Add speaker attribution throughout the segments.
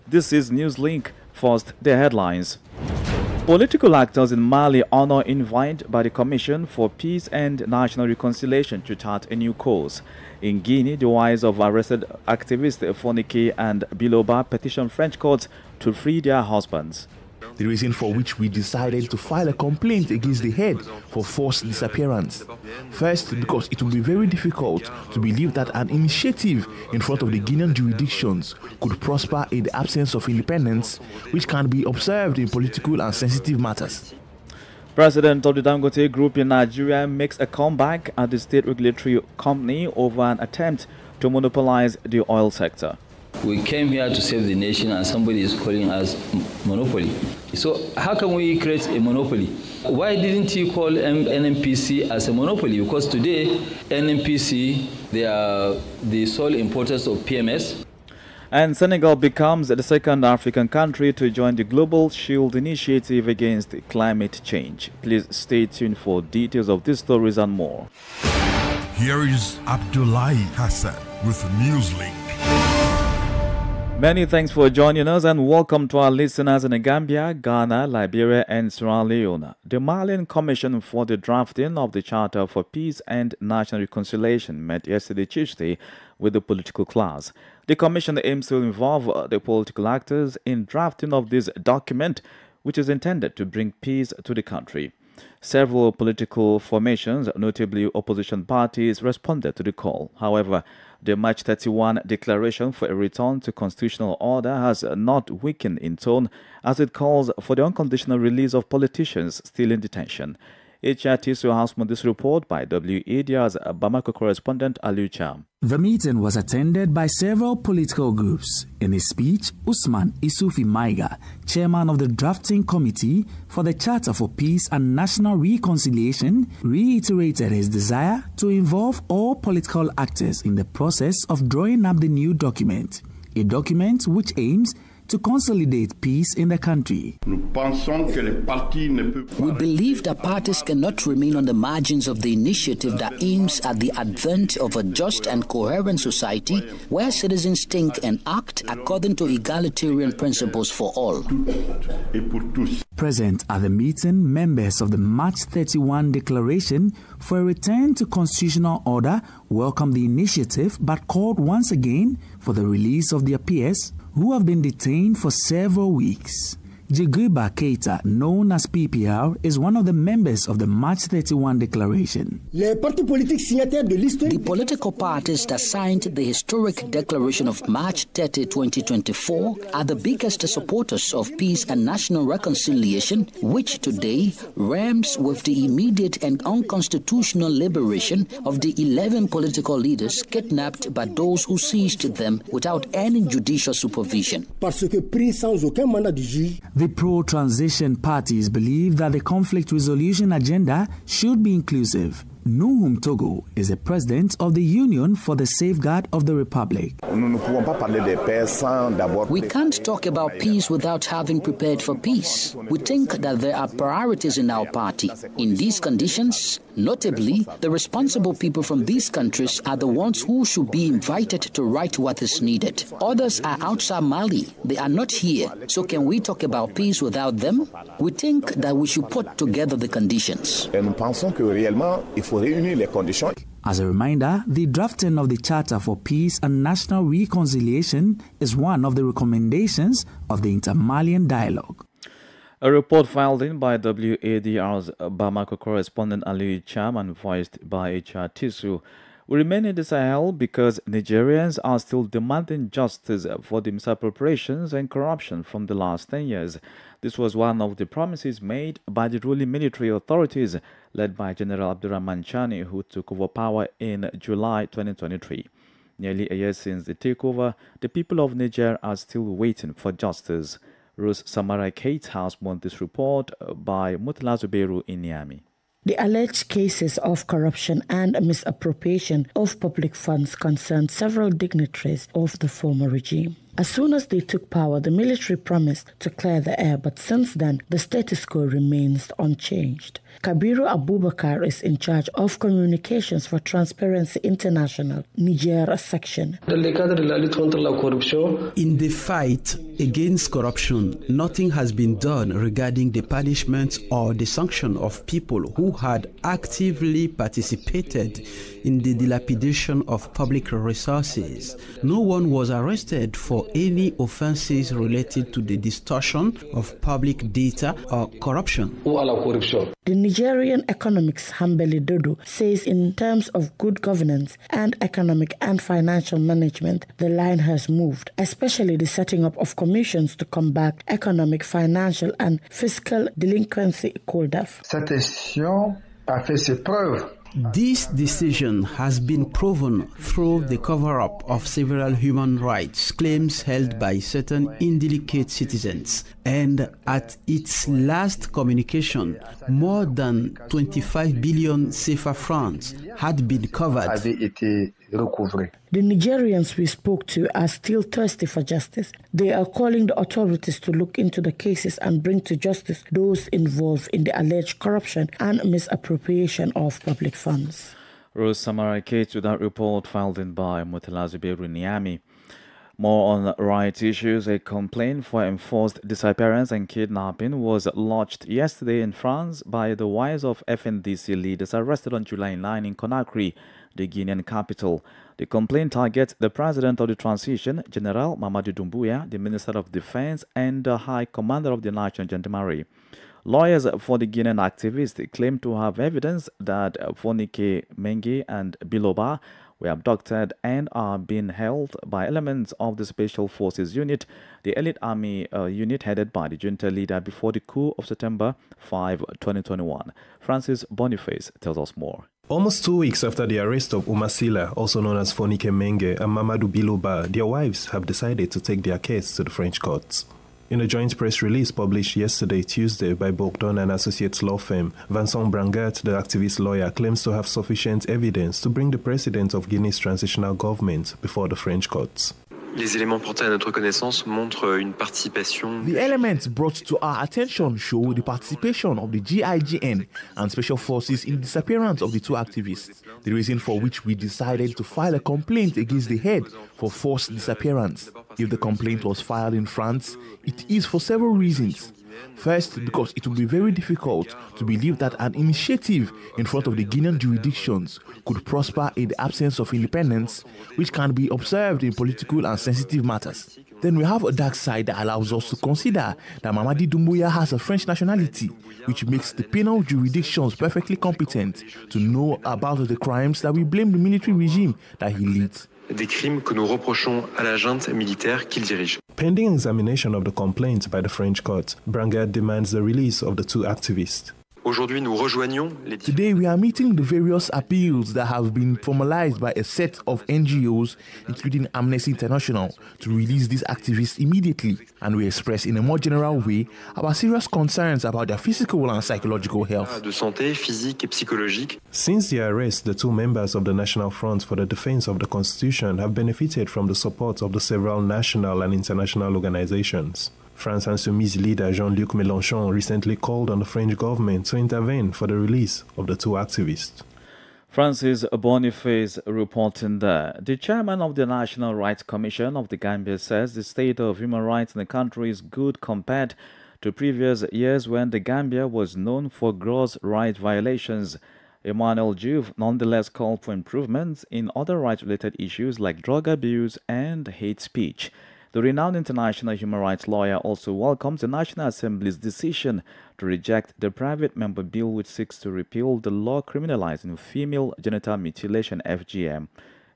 Speaker 1: This is Newslink. First, the headlines. Political actors in Mali honor invite by the Commission for Peace and National Reconciliation to chart a new course. In Guinea, the wives of arrested activists Fonike and Biloba petition French courts to free their husbands.
Speaker 2: The reason for which we decided to file a complaint against the head for forced disappearance. First, because it would be very difficult to believe that an initiative in front of the Guinean jurisdictions could prosper in the absence of independence, which can be observed in political and sensitive matters.
Speaker 1: President of the Dangote Group in Nigeria makes a comeback at the state regulatory company over an attempt to monopolize the oil sector.
Speaker 3: We came here to save the nation and somebody is calling us monopoly. So how can we create a monopoly? Why didn't you call NNPC as a monopoly? Because today, NNPC, they are the sole importers of PMS.
Speaker 1: And Senegal becomes the second African country to join the Global Shield Initiative against climate change. Please stay tuned for details of these stories and more.
Speaker 4: Here is Abdullahi Hassan with Newslink.
Speaker 1: Many thanks for joining us and welcome to our listeners in the Gambia, Ghana, Liberia and Sierra Leone. The Malian Commission for the drafting of the Charter for Peace and National Reconciliation met yesterday Tuesday with the political class. The commission aims to involve the political actors in drafting of this document, which is intended to bring peace to the country. Several political formations, notably opposition parties, responded to the call. However, the March 31 declaration for a return to constitutional order has not weakened in tone as it calls for the unconditional release of politicians still in detention. HRTC has made this report by WADR's Bamako correspondent Aliu Cham.
Speaker 5: The meeting was attended by several political groups. In his speech, Usman Isufi Maiga, chairman of the drafting committee for the Charter for Peace and National Reconciliation, reiterated his desire to involve all political actors in the process of drawing up the new document, a document which aims to consolidate peace in the country.
Speaker 6: We believe that parties cannot remain on the margins of the initiative that aims at the advent of a just and coherent society where citizens think and act according to egalitarian principles for all.
Speaker 5: Present at the meeting, members of the March 31 declaration for a return to constitutional order welcomed the initiative but called once again for the release of their peers who have been detained for several weeks. Jigriba Keita, known as PPR, is one of the members of the March 31 declaration.
Speaker 6: The political parties that signed the historic declaration of March 30, 2024 are the biggest supporters of peace and national reconciliation, which today rhymes with the immediate and unconstitutional liberation of the 11 political leaders kidnapped by those who seized them without any judicial supervision.
Speaker 5: The pro-transition parties believe that the conflict resolution agenda should be inclusive. Nuhum Togo is the president of the Union for the Safeguard of the Republic.
Speaker 6: We can't talk about peace without having prepared for peace. We think that there are priorities in our party. In these conditions, notably, the responsible people from these countries are the ones who should be invited to write what is needed. Others are outside Mali. They are not here. So can we talk about peace without them? We think that we should put together the conditions.
Speaker 5: As a reminder, the drafting of the Charter for Peace and National Reconciliation is one of the recommendations of the Inter-Malian Dialogue.
Speaker 1: A report filed in by WADR's Bamako correspondent Aliu Cham and voiced by HRTC will remain in the Sahel because Nigerians are still demanding justice for the misappropriations and corruption from the last 10 years. This was one of the promises made by the ruling military authorities led by General Abdurrahman Chani, who took over power in July 2023. Nearly a year since the takeover, the people of Niger are still waiting for justice. Rose Samara Kate has won this report by Mutla Zubeiru in Niamey.
Speaker 7: The alleged cases of corruption and misappropriation of public funds concerned several dignitaries of the former regime. As soon as they took power, the military promised to clear the air, but since then, the status quo remains unchanged. Kabiru Abubakar is in charge of communications for Transparency International, Niger section.
Speaker 8: In the fight against corruption, nothing has been done regarding the punishment or the sanction of people who had actively participated in the dilapidation of public resources. No one was arrested for any offenses related to the distortion of public data or corruption.
Speaker 7: The Nigerian economist Hambeli Dodo says in terms of good governance and economic and financial management, the line has moved, especially the setting up of commissions to combat economic, financial and fiscal delinquency called DAF.
Speaker 8: This decision has been proven through the cover-up of several human rights claims held by certain indelicate citizens, and at its last communication, more than 25 billion CFA francs had been covered.
Speaker 7: The Nigerians we spoke to are still thirsty for justice. They are calling the authorities to look into the cases and bring to justice those involved in the alleged corruption and misappropriation of public funds.
Speaker 1: Rose Samara Kate with that report filed in by Mutalazibe Runiami. More on rights issues, a complaint for enforced disappearance and kidnapping was lodged yesterday in France by the wives of FNDC leaders arrested on July 9 in Conakry, the Guinean capital. The complaint targets the president of the transition, General Mamadou Doumbouya, the Minister of Defense, and the High Commander of the National Gendarmerie. Lawyers for the Guinean activists claim to have evidence that Fonike Mengi and Biloba were abducted and are being held by elements of the Special Forces Unit, the elite army unit headed by the junta leader before the coup of September 5, 2021. Francis Boniface tells us more.
Speaker 9: Almost 2 weeks after the arrest of Umasila, also known as Fonike Menge, and Mamadou Biloba, their wives have decided to take their case to the French courts. In a joint press release published yesterday, Tuesday, by Bourdon and Associates law firm, Vincent Brangat, the activist lawyer, claims to have sufficient evidence to bring the president of Guinea's transitional government before the French courts.
Speaker 10: Les éléments portés à notre connaissance montrent une participation.
Speaker 2: The elements brought to our attention show the participation of the GIGN and Special Forces in the disappearance of the two activists, the reason for which we decided to file a complaint against the head for forced disappearance. If the complaint was filed in France, it is for several reasons. First, because it will be very difficult to believe that an initiative in front of the Guinean jurisdictions could prosper in the absence of independence, which can be observed in political and sensitive matters. Then we have a dark side that allows us to consider that Mamadou Doumbouya has a French nationality, which makes the penal jurisdictions perfectly competent to know about the crimes that we blame the military regime that he leads.
Speaker 10: Des crimes que nous reprochons à la junte militaire qu'il dirige.
Speaker 9: Pending examination of the complaint by the French court, Brangat demands the release of the two activists.
Speaker 10: Aujourd'hui, nous rejoignons les...
Speaker 2: Today, we are meeting the various appeals that have been formalized by a set of NGOs, including Amnesty International, to release these activists immediately. And we express in a more general way our serious concerns about their physical and psychological health.
Speaker 10: De santé, physique et psychologique.
Speaker 9: Since the arrest, the two members of the National Front for the Defense of the Constitution have benefited from the support of the several national and international organizations. France Insoumise leader Jean-Luc Mélenchon recently called on the French government to intervene for the release of the two activists.
Speaker 1: Francis Boniface reporting there. The chairman of the National Rights Commission of the Gambia says the state of human rights in the country is good compared to previous years when the Gambia was known for gross rights violations. Emmanuel Juve nonetheless called for improvements in other rights-related issues like drug abuse and hate speech. The renowned international human rights lawyer also welcomes the National Assembly's decision to reject the private member bill which seeks to repeal the law criminalizing female genital mutilation (FGM).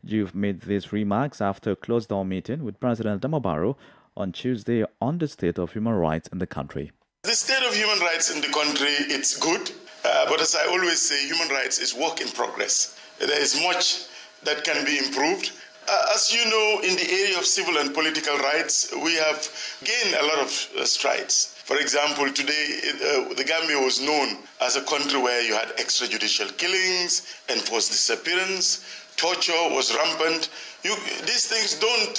Speaker 1: Juve made these remarks after a closed-door meeting with President Adama Barrow on Tuesday on the state of human rights in the country.
Speaker 11: The state of human rights in the country, it's good, but as I always say, human rights is work in progress. There is much that can be improved. As you know, in the area of civil and political rights, we have gained a lot of strides. For example, today, the Gambia was known as a country where you had extrajudicial killings, enforced disappearance, torture was rampant. these things don't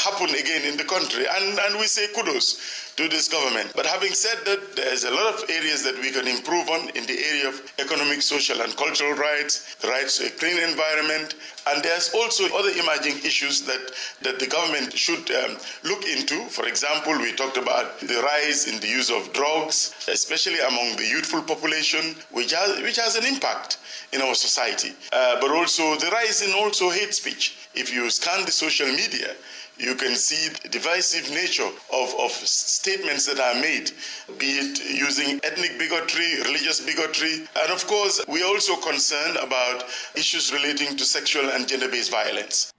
Speaker 11: happen again in the country, and we say kudos to this government. But having said that, there's a lot of areas that we can improve on in the area of economic, social, and cultural rights, the rights to a clean environment, and there's also other emerging issues that the government should look into. For example, we talked about the rise in the use of drugs, especially among the youthful population, which has an impact in our society. But also the rise in also hate speech. If you scan the social media, you can see the divisive nature of statements that are made, be it using ethnic bigotry, religious bigotry, and of course, we are also concerned about issues relating to sexual and gender-based violence.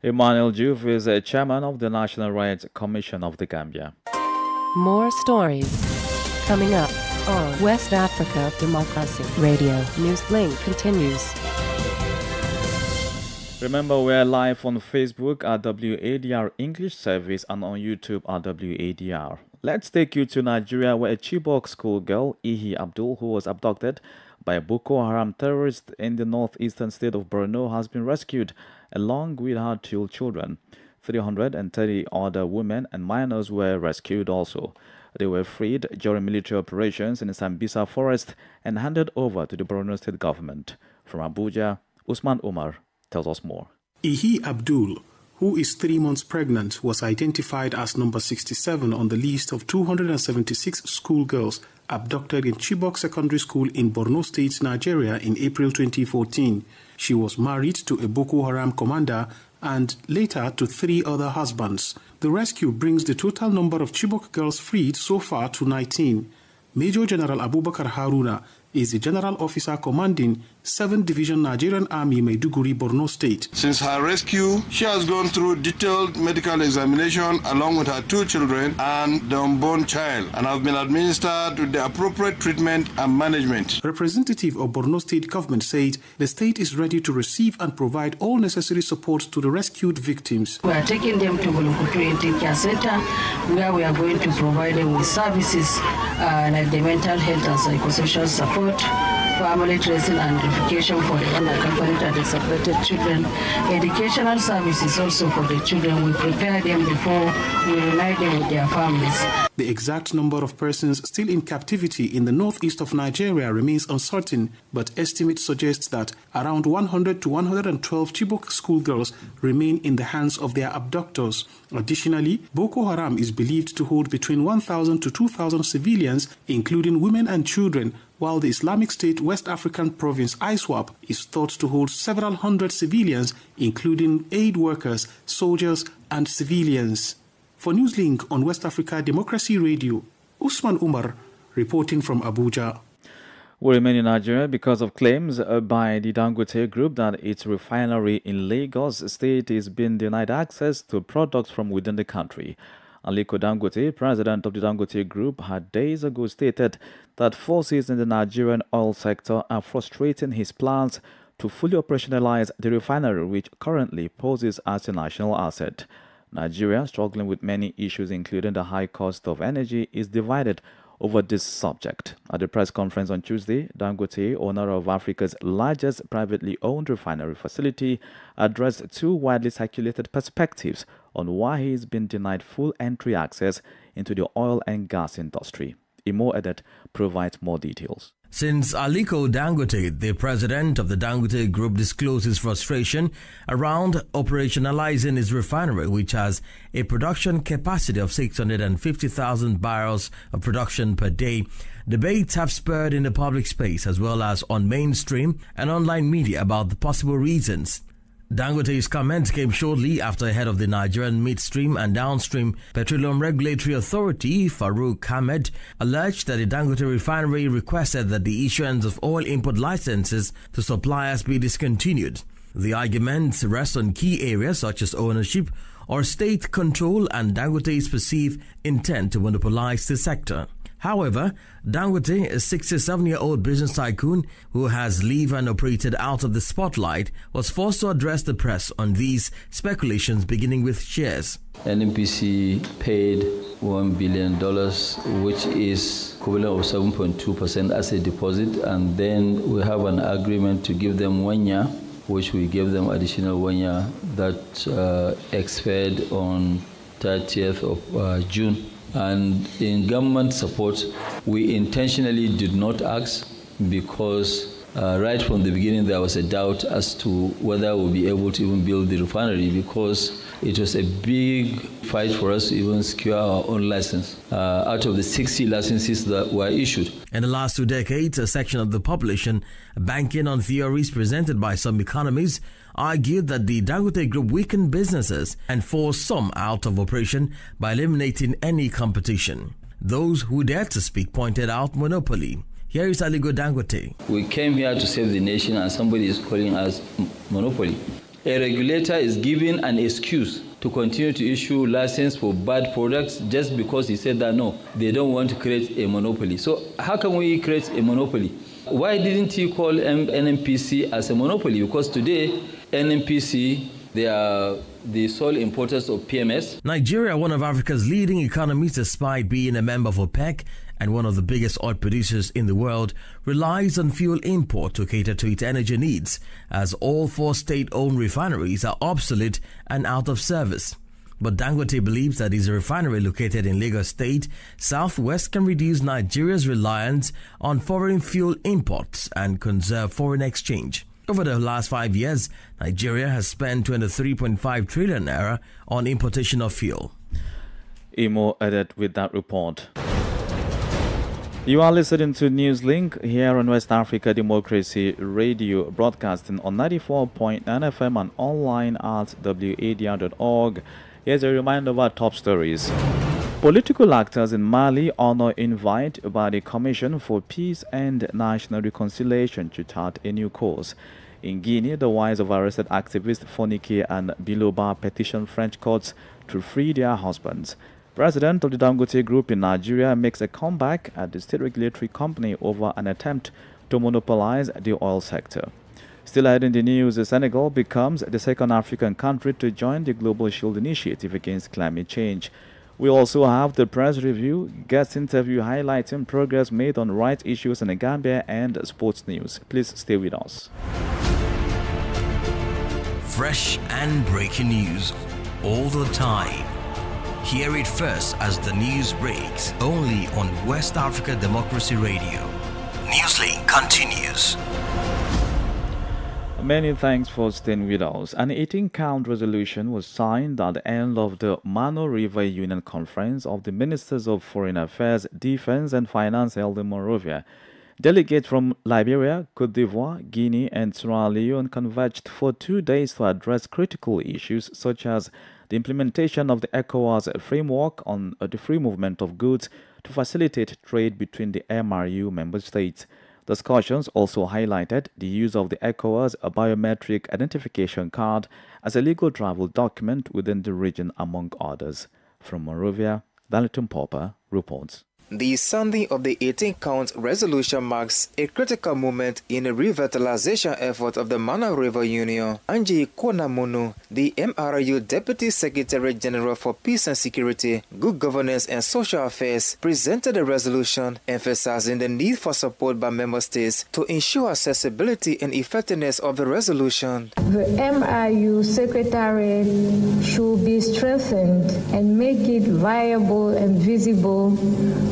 Speaker 1: Emmanuel Diouf is a chairman of the National Rights Commission of the Gambia.
Speaker 12: More stories coming up on West Africa Democracy Radio. Newslink continues.
Speaker 1: Remember, we're live on Facebook at WADR English Service and on YouTube at WADR. Let's take you to Nigeria, where a Chibok schoolgirl, Ihi Abdul, who was abducted by Boko Haram terrorists in the northeastern state of Borno, has been rescued, along with her 2 children. 330 other women and minors were rescued also. They were freed during military operations in the Sambisa forest and handed over to the Borno state government. From Abuja, Usman Umar tells us more.
Speaker 13: Ihi Abdul, who is 3 months pregnant, was identified as number 67 on the list of 276 schoolgirls abducted in Chibok Secondary School in Borno State, Nigeria in April 2014. She was married to a Boko Haram commander and later to 3 other husbands. The rescue brings the total number of Chibok girls freed so far to 19. Major General Abubakar Haruna is the General Officer commanding 7th Division Nigerian Army, Maiduguri, Borno State.
Speaker 14: Since her rescue, she has gone through detailed medical examination along with her 2 children and the unborn child, and have been administered with the appropriate treatment and management.
Speaker 13: Representative of Borno State government said the state is ready to receive and provide all necessary support to the rescued victims.
Speaker 15: We are taking them to Bulukutu Intake Care Center, where we are going to provide them with services like the mental health and psychosocial support, family tracing and verification for the unaccompanied and the separated children, educational services also for the children. We prepare them before we reunite them with their families.
Speaker 13: The exact number of persons still in captivity in the northeast of Nigeria remains uncertain, but estimates suggest that around 100 to 112 Chibok schoolgirls remain in the hands of their abductors. Additionally, Boko Haram is believed to hold between 1,000 to 2,000 civilians, including women and children, while the Islamic State West African province ISWAP is thought to hold several hundred civilians, including aid workers, soldiers, and civilians. For Newslink on West Africa Democracy Radio, Usman Umar reporting from Abuja.
Speaker 1: We remain in Nigeria because of claims by the Dangote Group that its refinery in Lagos State is being denied access to products from within the country. Aliko Dangote, president of the Dangote Group, had days ago stated that forces in the Nigerian oil sector are frustrating his plans to fully operationalize the refinery, which currently poses as a national asset. Nigeria, struggling with many issues including the high cost of energy, is divided over this subject. At the press conference on Tuesday, Dangote, owner of Africa's largest privately owned refinery facility, addressed 2 widely circulated perspectives on why he has been denied full entry access into the oil and gas industry. Imo Edet provides more details.
Speaker 16: Since Aliko Dangote, the president of the Dangote Group, disclosed his frustration around operationalizing his refinery, which has a production capacity of 650,000 barrels of production per day, debates have spurred in the public space as well as on mainstream and online media about the possible reasons. Dangote's comment came shortly after head of the Nigerian Midstream and Downstream Petroleum Regulatory Authority, Farouk Ahmed, alleged that the Dangote refinery requested that the issuance of oil import licenses to suppliers be discontinued. The argument rests on key areas such as ownership or state control and Dangote's perceived intent to monopolize the sector. However, Dangote, a 67-year-old business tycoon who has lived and operated out of the spotlight, was forced to address the press on these speculations, beginning with shares.
Speaker 3: NNPC paid $1 billion, which is equivalent of 7.2% as a deposit, and then we have an agreement to give them 1 year which we gave them additional 1 year that expired on 30th of June. And in government support, we intentionally did not ask because right from the beginning there was a doubt as to whether we'll be able to even build the refinery, because it was a big fight for us to even secure our own license out of the 60 licenses that were issued.
Speaker 16: In the last 2 decades, a section of the population banking on theories presented by some economists argued that the Dangote Group weakened businesses and forced some out of operation by eliminating any competition. Those who dared to speak pointed out monopoly. Here is Aliko Dangote.
Speaker 3: We came here to save the nation and somebody is calling us monopoly. A regulator is given an excuse to continue to issue license for bad products just because he said that no, they don't want to create a monopoly. So how can we create a monopoly? Why didn't he call NNPC as a monopoly? Because today, NNPC, they are the sole importers of PMS.
Speaker 16: Nigeria, one of Africa's leading economies despite being a member of OPEC and one of the biggest oil producers in the world, relies on fuel import to cater to its energy needs, as all 4 state-owned refineries are obsolete and out of service. But Dangote believes that his refinery located in Lagos State, Southwest, can reduce Nigeria's reliance on foreign fuel imports and conserve foreign exchange. Over the last 5 years, Nigeria has spent 23.5 trillion naira on importation of fuel.
Speaker 1: Imo added with that report. You are listening to Newslink here on West Africa Democracy Radio, broadcasting on 94.9 FM and online at wadr.org. Here's a reminder of our top stories. Political actors in Mali honor invite by the Commission for Peace and National Reconciliation to chart a new course. In Guinea, the wives of arrested activists Fonike and Biloba petition French courts to free their husbands. President of the Dangote Group in Nigeria makes a comeback at the state regulatory company over an attempt to monopolize the oil sector. Still ahead in the news, Senegal becomes the second African country to join the Global Shield Initiative against climate change. We also have the press review, guest interview highlighting progress made on rights issues in the Gambia, and sports news. Please stay with us.
Speaker 16: Fresh and breaking news all the time. Hear it first as the news breaks, only on West Africa Democracy Radio. Newslink continues.
Speaker 1: Many thanks for staying with us. An 18-count resolution was signed at the end of the Mano River Union Conference of the Ministers of Foreign Affairs, Defense and Finance held in Monrovia. Delegates from Liberia, Cote d'Ivoire, Guinea and Sierra Leone converged for 2 days to address critical issues such as the implementation of the ECOWAS framework on the free movement of goods to facilitate trade between the MRU member states. Discussions also highlighted the use of the ECOWAS biometric identification card as a legal travel document within the region, among others. From Monrovia, Daliton Popper reports.
Speaker 17: The sounding of the 18-count resolution marks a critical moment in the revitalization effort of the Mana River Union. Angie Konamunu, the MRU Deputy Secretary General for Peace and Security, Good Governance and Social Affairs, presented a resolution emphasizing the need for support by member states to ensure accessibility and effectiveness of the resolution.
Speaker 18: The MRU Secretariat should be strengthened and make it viable and visible,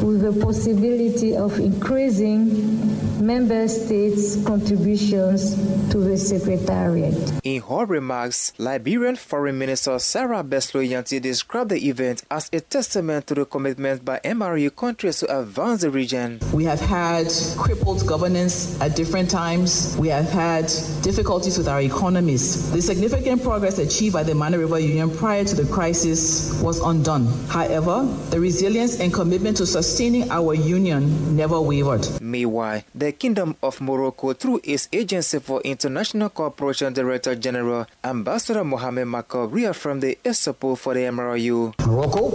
Speaker 18: with the possibility of increasing member states' contributions to the Secretariat.
Speaker 17: In her remarks, Liberian Foreign Minister Sarah Beslo-Yanti described the event as a testament to the commitment by MRU countries to advance the region.
Speaker 19: We have had crippled governance at different times. We have had difficulties with our economies. The significant progress achieved by the Mana River Union prior to the crisis was undone. However, the resilience and commitment to sustaining our union never wavered.
Speaker 17: Meanwhile, the Kingdom of Morocco, through its Agency for International Cooperation Director General, Ambassador Mohamed Makar, reaffirmed the support for the MRU.
Speaker 20: Morocco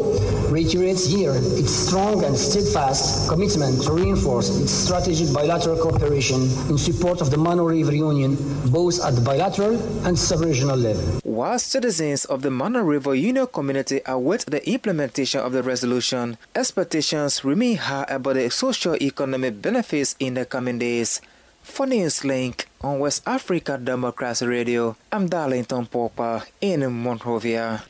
Speaker 20: reiterates here its strong and steadfast commitment to reinforce its strategic bilateral cooperation in support of the Mana River Union, both at the bilateral and sub-regional level.
Speaker 17: While citizens of the Mana River Union community await the implementation of the resolution, expectations remain high about the socio-economic benefits in the coming days. For Newslink on West Africa Democracy Radio, I'm Darlington Popper in Monrovia.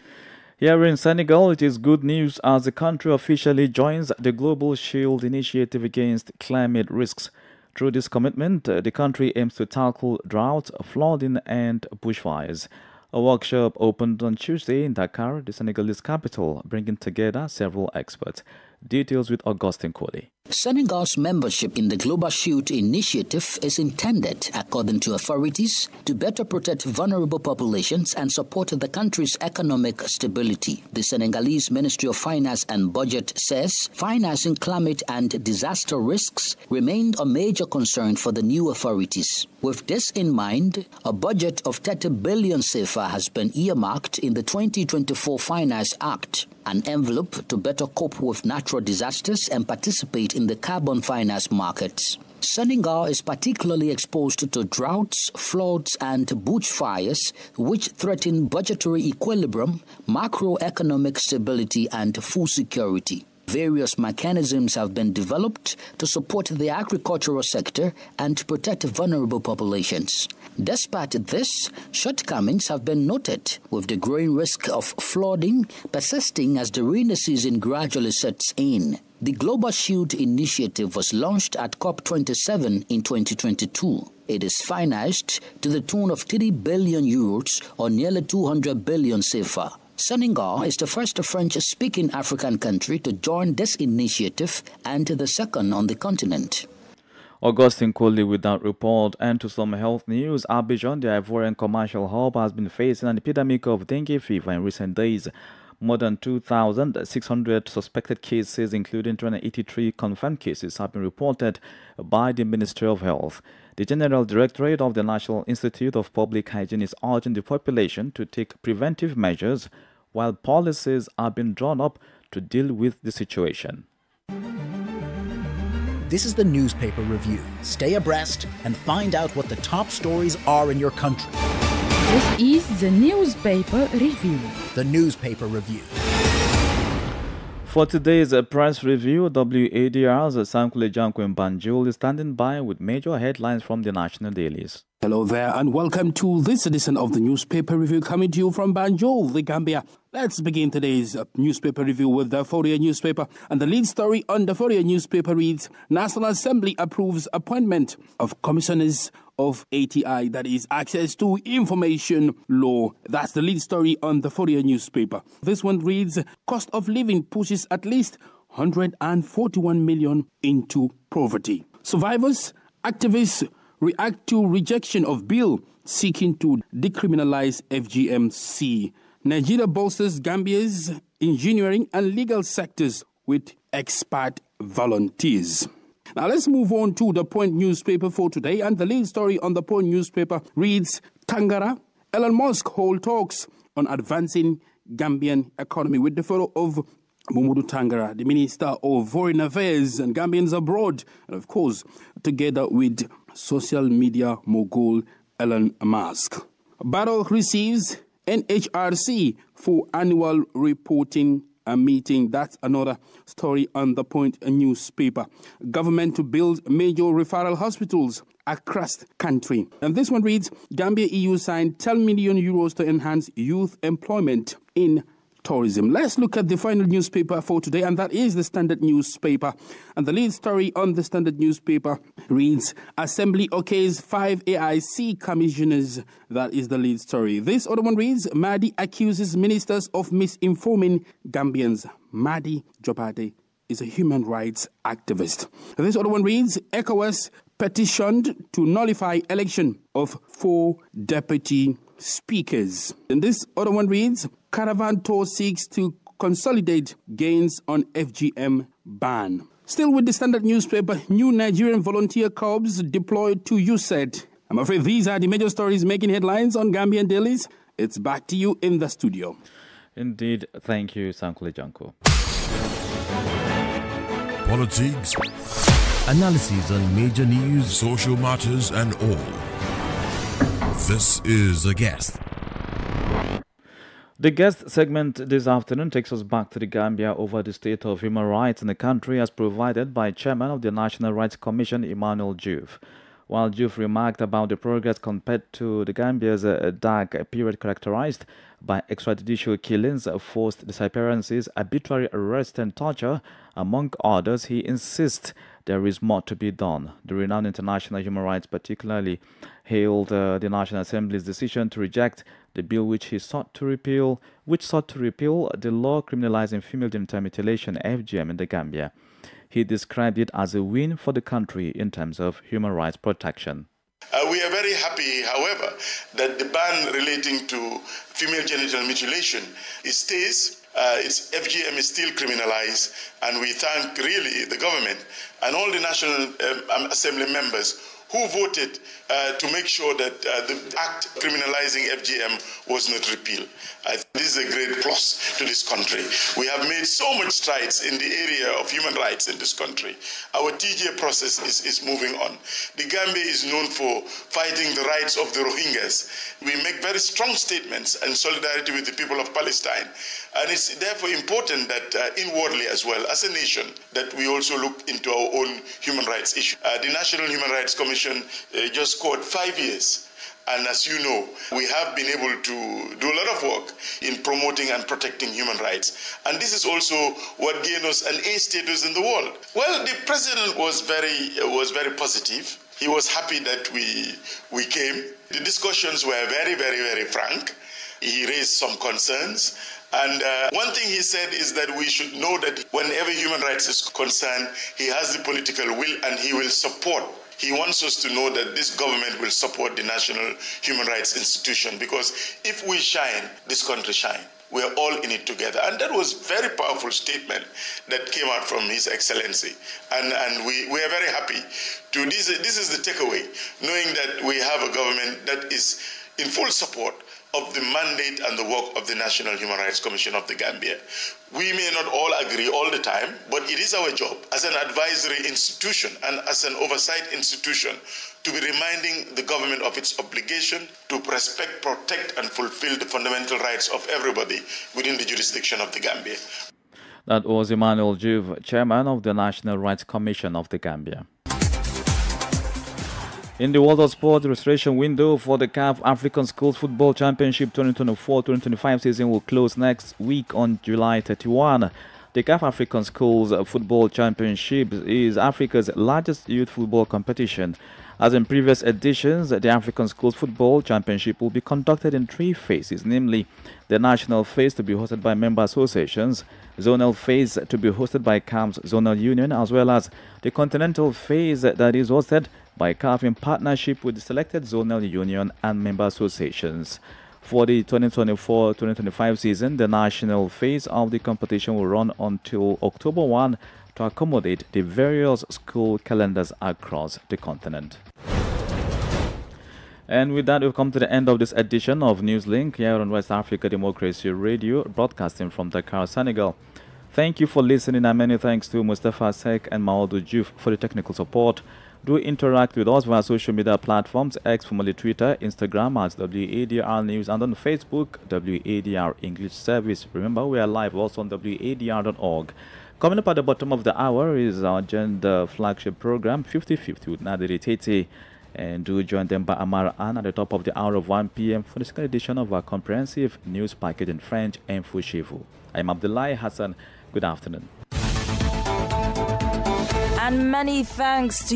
Speaker 1: Here in Senegal, it is good news as the country officially joins the Global Shield Initiative against climate risks. Through this commitment, the country aims to tackle drought, flooding and bushfires. A workshop opened on Tuesday in Dakar, the Senegalese capital, bringing together several experts. Details with Augustine Koli.
Speaker 6: Senegal's membership in the Global Shield Initiative is intended, according to authorities, to better protect vulnerable populations and support the country's economic stability. The Senegalese Ministry of Finance and Budget says financing climate and disaster risks remained a major concern for the new authorities. With this in mind, a budget of 30 billion CFA has been earmarked in the 2024 Finance Act, an envelope to better cope with natural disasters and participate in the carbon finance markets. Senegal is particularly exposed to droughts, floods, and bushfires, which threaten budgetary equilibrium, macroeconomic stability, and food security. Various mechanisms have been developed to support the agricultural sector and protect vulnerable populations. Despite this, shortcomings have been noted, with the growing risk of flooding persisting as the rainy season gradually sets in. The Global Shield Initiative was launched at COP27 in 2022. It is financed to the tune of 30 billion euros or nearly 200 billion CFA. Senegal is the first French-speaking African country to join this initiative and the second on the continent.
Speaker 1: Augustine Koli with that report. And to some health news, Abidjan, the Ivorian commercial hub, has been facing an epidemic of dengue fever in recent days. More than 2,600 suspected cases, including 283 confirmed cases, have been reported by the Ministry of Health. The General Directorate of the National Institute of Public Hygiene is urging the population to take preventive measures while policies are being drawn up to deal with the situation.
Speaker 21: This is the Newspaper Review. Stay abreast and find out what the top stories are in your country.
Speaker 22: This is the Newspaper Review.
Speaker 21: The Newspaper Review.
Speaker 1: For today's press review, WADR's Sankule Janko Banjul is standing by with major headlines from the national dailies.
Speaker 13: Hello there and welcome to this edition of the Newspaper Review coming to you from Banjul, the Gambia. Let's begin today's newspaper review with the Fourier newspaper. And the lead story on the Fourier newspaper reads, National Assembly approves appointment of commissioners of ATI, that is Access to Information Law. That's the lead story on the Fourier newspaper. This one reads, cost of living pushes at least 141 million into poverty. Survivors, activists react to rejection of bill seeking to decriminalize FGMC. Nigeria bolsters Gambia's engineering and legal sectors with expert volunteers. Now let's move on to the Point newspaper for today, and the lead story on the Point newspaper reads, Tangara, Elon Musk hold talks on advancing Gambian economy, with the photo of Mamadou Tangara, the Minister of Foreign Affairs and Gambians abroad, and of course, together with social media mogul Elon Musk. Barrow receives NHRC for annual reporting meeting. That's another story on the Point newspaper. Government to build major referral hospitals across country. And this one reads, Gambia EU signed 10 million euros to enhance youth employment in tourism. Let's look at the final newspaper for today, and that is the Standard newspaper. And the lead story on the Standard newspaper reads, Assembly okays 5 AIC commissioners. That is the lead story. This other one reads, Mahdi accuses ministers of misinforming Gambians. Mahdi Jobate is a human rights activist. This other one reads, ECOWAS petitioned to nullify election of 4 deputy speakers. And this other one reads, Caravan tour seeks to consolidate gains on FGM ban. Still with the Standard newspaper, new Nigerian volunteer corps deployed to USAID. I'm afraid these are the major stories making headlines on Gambian dailies. It's back to you in the studio.
Speaker 1: Indeed, thank you, Sankule Janko.
Speaker 4: Politics, analysis on major news, social matters, and all. This is The Guest.
Speaker 1: The guest segment this afternoon takes us back to the Gambia over the state of human rights in the country as provided by Chairman of the National Rights Commission, Emmanuel Juve. while Diouf remarked about the progress compared to the Gambia's dark period characterized by extrajudicial killings, forced disappearances, arbitrary arrest and torture, among others, he insists there is more to be done. The renowned international human rights particularly hailed the National Assembly's decision to reject the bill which sought to repeal the law criminalizing female genital mutilation (FGM) in the Gambia. He described it as a win for the country in terms of human rights protection.
Speaker 11: We are very happy, however, that the ban relating to female genital mutilation stays. Its FGM is still criminalized, and we thank really the government and all the National Assembly members who voted to make sure that the act criminalizing FGM was not repealed. This is a great plus to this country. We have made so much strides in the area of human rights in this country. Our TJ process is moving on. The Gambia is known for fighting the rights of the Rohingyas. We make very strong statements and solidarity with the people of Palestine. And it's therefore important that inwardly as well, as a nation, that we also look into our own human rights issue. The National Human Rights Commission just scored 5 years. And as you know, we have been able to do a lot of work in promoting and protecting human rights. And this is also what gained us an A status in the world. Well, the president was very positive. He was happy that we came. The discussions were very, very, very frank. He raised some concerns. And one thing he said is that we should know that whenever human rights is concerned, he has the political will and he will support. He wants us to know that this government will support the National Human Rights Institution, because if we shine, this country shine. We are all in it together. And that was a very powerful statement that came out from His Excellency. And we are very happy. This is the takeaway, knowing that we have a government that is in full support of the mandate and the work of the National Human Rights Commission of the Gambia. We may not all agree all the time, but it is our job as an advisory institution and as an oversight institution to be reminding the government of its obligation to respect, protect, and fulfill the fundamental rights of everybody within the jurisdiction of the Gambia.
Speaker 1: That was Emmanuel Diouf, chairman of the National Rights Commission of the Gambia. In the world of sport, the registration window for the CAF African Schools Football Championship 2024-2025 season will close next week on July 31. The CAF African Schools Football Championship is Africa's largest youth football competition. As in previous editions, the African Schools Football Championship will be conducted in 3 phases, namely the national phase to be hosted by member associations, zonal phase to be hosted by CAF's zonal union, as well as the continental phase that is hosted by CAF in partnership with the selected zonal union and member associations. For the 2024-2025 season, the national phase of the competition will run until October 1 to accommodate the various school calendars across the continent. And with that, we've come to the end of this edition of Newslink here on West Africa Democracy Radio, broadcasting from Dakar, Senegal. Thank you for listening, and many thanks to Mustafa Sek and Maodo Diouf for the technical support. Do interact with us via social media platforms, X, formerly Twitter, Instagram at WADR News, and on Facebook, WADR English Service. Remember, we are live also on WADR.org. Coming up at the bottom of the hour is our gender flagship program, 50-50 with Nadiri Tete. And do join them by Amara Ann at the top of the hour of 1 p.m. for the second edition of our comprehensive news package in French and Fushivu. I'm Abdullahi Hassan. Good afternoon.
Speaker 5: And many thanks to